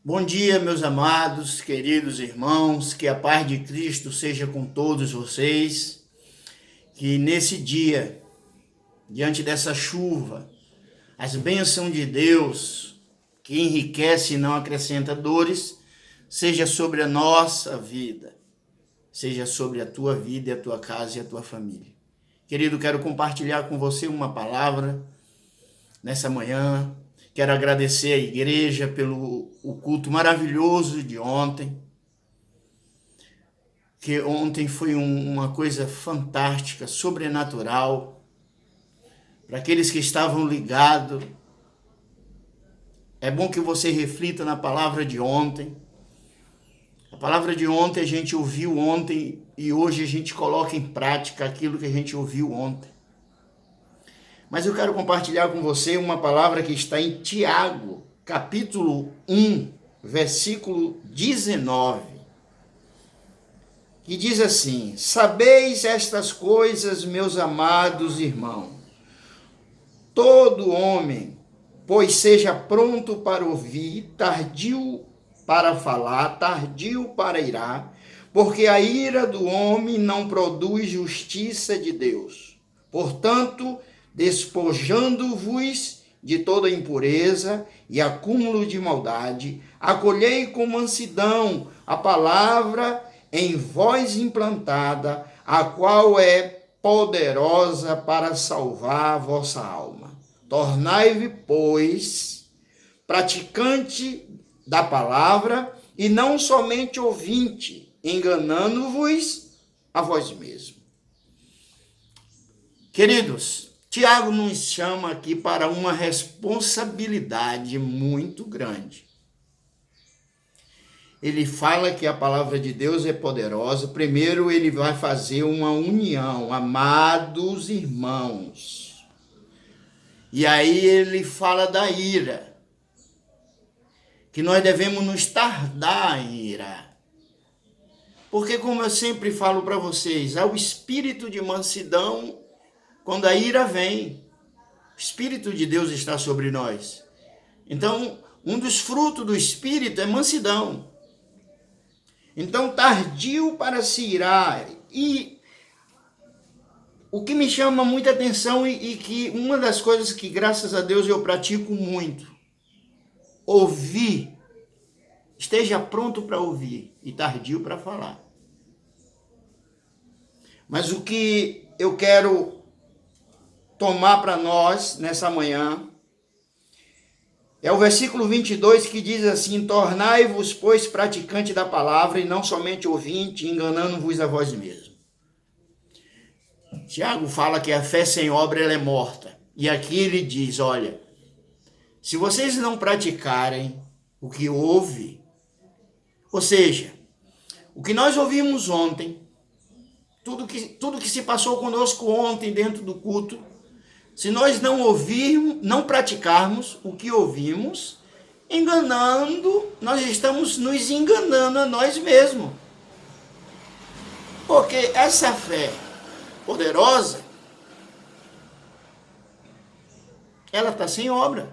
Bom dia, meus amados, queridos irmãos, que a paz de Cristo seja com todos vocês, que nesse dia, diante dessa chuva, as bênçãos de Deus, que enriquece e não acrescenta dores, seja sobre a nossa vida, seja sobre a tua vida e a tua casa e a tua família. Querido, quero compartilhar com você uma palavra nessa manhã. Quero agradecer à igreja pelo o culto maravilhoso de ontem, que ontem foi uma coisa fantástica, sobrenatural. Para aqueles que estavam ligados, é bom que você reflita na palavra de ontem. A palavra de ontem a gente ouviu ontem e hoje a gente coloca em prática aquilo que a gente ouviu ontem. Mas eu quero compartilhar com você uma palavra que está em Tiago, capítulo 1, versículo 19, que diz assim: Sabeis estas coisas, meus amados irmãos, todo homem, pois seja pronto para ouvir, tardio para falar, tardio para irar, porque a ira do homem não produz justiça de Deus. Portanto, despojando-vos de toda impureza e acúmulo de maldade, acolhei com mansidão a palavra em vós implantada, a qual é poderosa para salvar a vossa alma. Tornai-vos, pois, praticante da palavra e não somente ouvinte, enganando-vos a vós mesmos. Queridos, Tiago nos chama aqui para uma responsabilidade muito grande. Ele fala que a palavra de Deus é poderosa. Primeiro, ele vai fazer uma união, amados irmãos. E aí ele fala da ira, que nós devemos nos tardar em irar. Porque, como eu sempre falo para vocês, há o espírito de mansidão. Quando a ira vem, o Espírito de Deus está sobre nós. Então, um dos frutos do Espírito é mansidão. Então, tardio para se irar. E o que me chama muita atenção e que uma das coisas que, graças a Deus, eu pratico muito, ouvir. Esteja pronto para ouvir e tardio para falar. Mas o que eu quero tomar para nós nessa manhã é o versículo 22 que diz assim: Tornai-vos, pois, praticante da palavra e não somente ouvinte, enganando-vos a vós mesmos. Tiago fala que a fé sem obra ela é morta. E aqui ele diz, olha, se vocês não praticarem o que ouve, ou seja, o que nós ouvimos ontem, tudo que se passou conosco ontem dentro do culto, se nós não ouvirmos, não praticarmos o que ouvimos, nós estamos nos enganando a nós mesmos. Porque essa fé poderosa, ela está sem obra.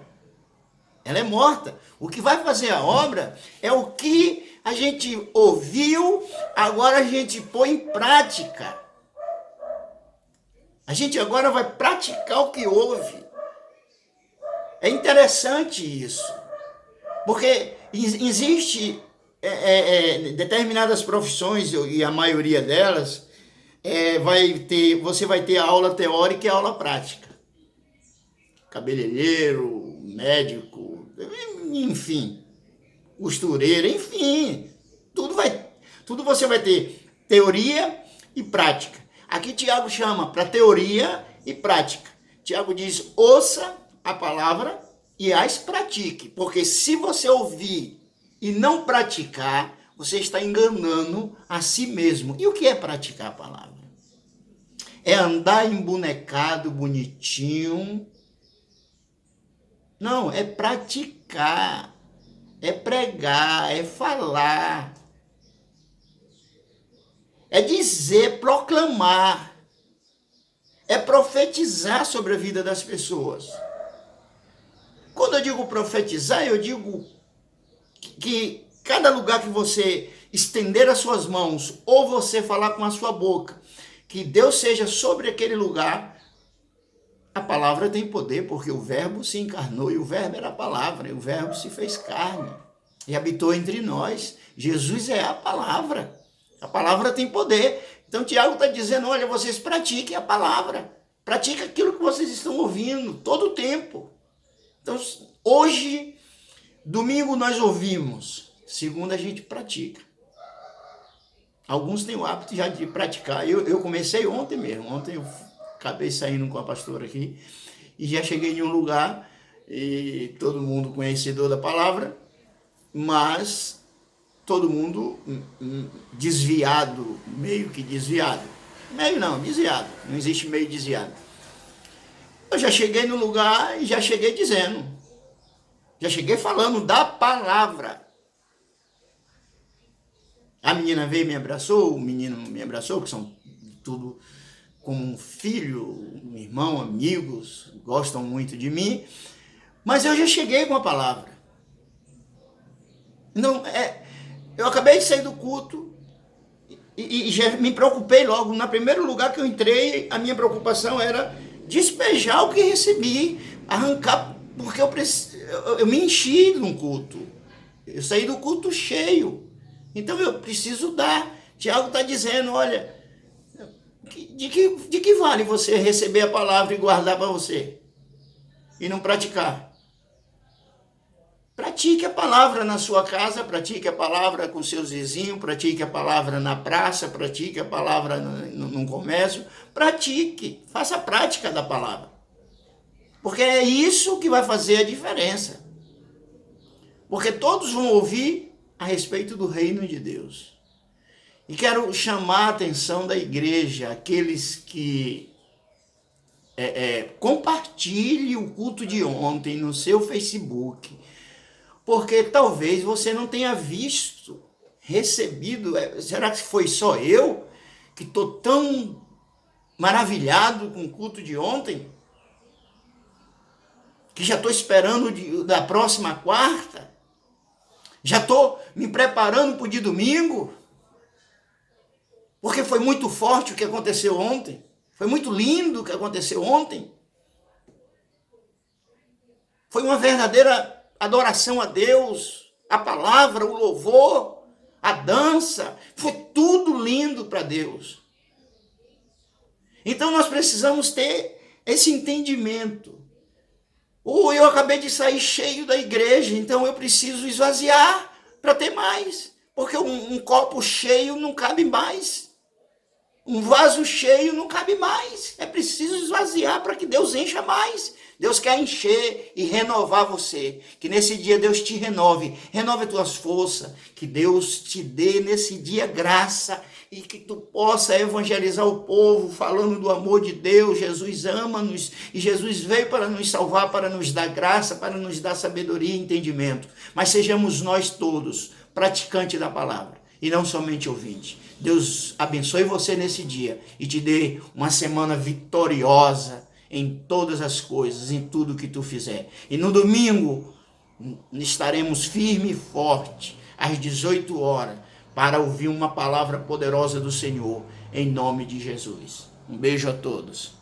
Ela é morta. O que vai fazer a obra é o que a gente ouviu, agora a gente põe em prática. A gente agora vai praticar o que ouve. É interessante isso. Porque existe determinadas profissões, e a maioria delas, você vai ter aula teórica e aula prática. Cabeleireiro, médico, enfim, costureiro, enfim. Tudo você vai ter teoria e prática. Aqui Tiago chama para teoria e prática. Tiago diz, ouça a palavra e as pratique. Porque se você ouvir e não praticar, você está enganando a si mesmo. E o que é praticar a palavra? É andar embonecado, bonitinho. Não, é praticar. É pregar, é falar. É dizer, proclamar, é profetizar sobre a vida das pessoas. Quando eu digo profetizar, eu digo que cada lugar que você estender as suas mãos ou você falar com a sua boca, que Deus seja sobre aquele lugar, a palavra tem poder, porque o verbo se encarnou e o verbo era a palavra, e o verbo se fez carne e habitou entre nós. Jesus é a palavra tem poder. Então Tiago está dizendo, olha, vocês pratiquem a palavra, pratiquem aquilo que vocês estão ouvindo todo o tempo. Então hoje, domingo nós ouvimos, segunda a gente pratica. Alguns têm o hábito já de praticar. Eu comecei ontem mesmo. Ontem eu acabei saindo com a pastora aqui e já cheguei em um lugar e todo mundo conhecedor da palavra, mas todo mundo desviado, meio que desviado. Meio não, desviado. Não existe meio desviado. Eu já cheguei no lugar e já cheguei dizendo. Já cheguei falando da palavra. A menina veio e me abraçou, o menino me abraçou, que são tudo como um filho, um irmão, amigos, gostam muito de mim, mas eu já cheguei com a palavra. Não, eu acabei de sair do culto e já me preocupei logo. No primeiro lugar que eu entrei, a minha preocupação era despejar o que recebi, arrancar, porque eu me enchi no culto. Eu saí do culto cheio. Então eu preciso dar. Tiago está dizendo, olha, de que vale você receber a palavra e guardar para você? E não praticar? Pratique a palavra na sua casa, pratique a palavra com seus vizinhos, pratique a palavra na praça, pratique a palavra no comércio, pratique, faça a prática da palavra. Porque é isso que vai fazer a diferença. Porque todos vão ouvir a respeito do reino de Deus. E quero chamar a atenção da igreja, aqueles que compartilhem o culto de ontem no seu Facebook, porque talvez você não tenha visto, recebido. Será que foi só eu que estou tão maravilhado com o culto de ontem? Que já estou esperando da próxima quarta? Já estou me preparando para o de domingo? Porque foi muito forte o que aconteceu ontem. Foi muito lindo o que aconteceu ontem. Foi uma verdadeira adoração a Deus, a palavra, o louvor, a dança. Foi tudo lindo para Deus. Então nós precisamos ter esse entendimento. Ou eu acabei de sair cheio da igreja, então eu preciso esvaziar para ter mais. Porque um copo cheio não cabe mais. Um vaso cheio não cabe mais. É preciso esvaziar para que Deus encha mais. Deus quer encher e renovar você. Que nesse dia Deus te renove. Renove as tuas forças. Que Deus te dê nesse dia graça. E que tu possa evangelizar o povo falando do amor de Deus. Jesus ama-nos. E Jesus veio para nos salvar, para nos dar graça, para nos dar sabedoria e entendimento. Mas sejamos nós todos praticantes da palavra. E não somente ouvintes. Deus abençoe você nesse dia. E te dê uma semana vitoriosa em todas as coisas, em tudo que tu fizer. E no domingo estaremos firme e forte, às 18 horas, para ouvir uma palavra poderosa do Senhor, em nome de Jesus. Um beijo a todos.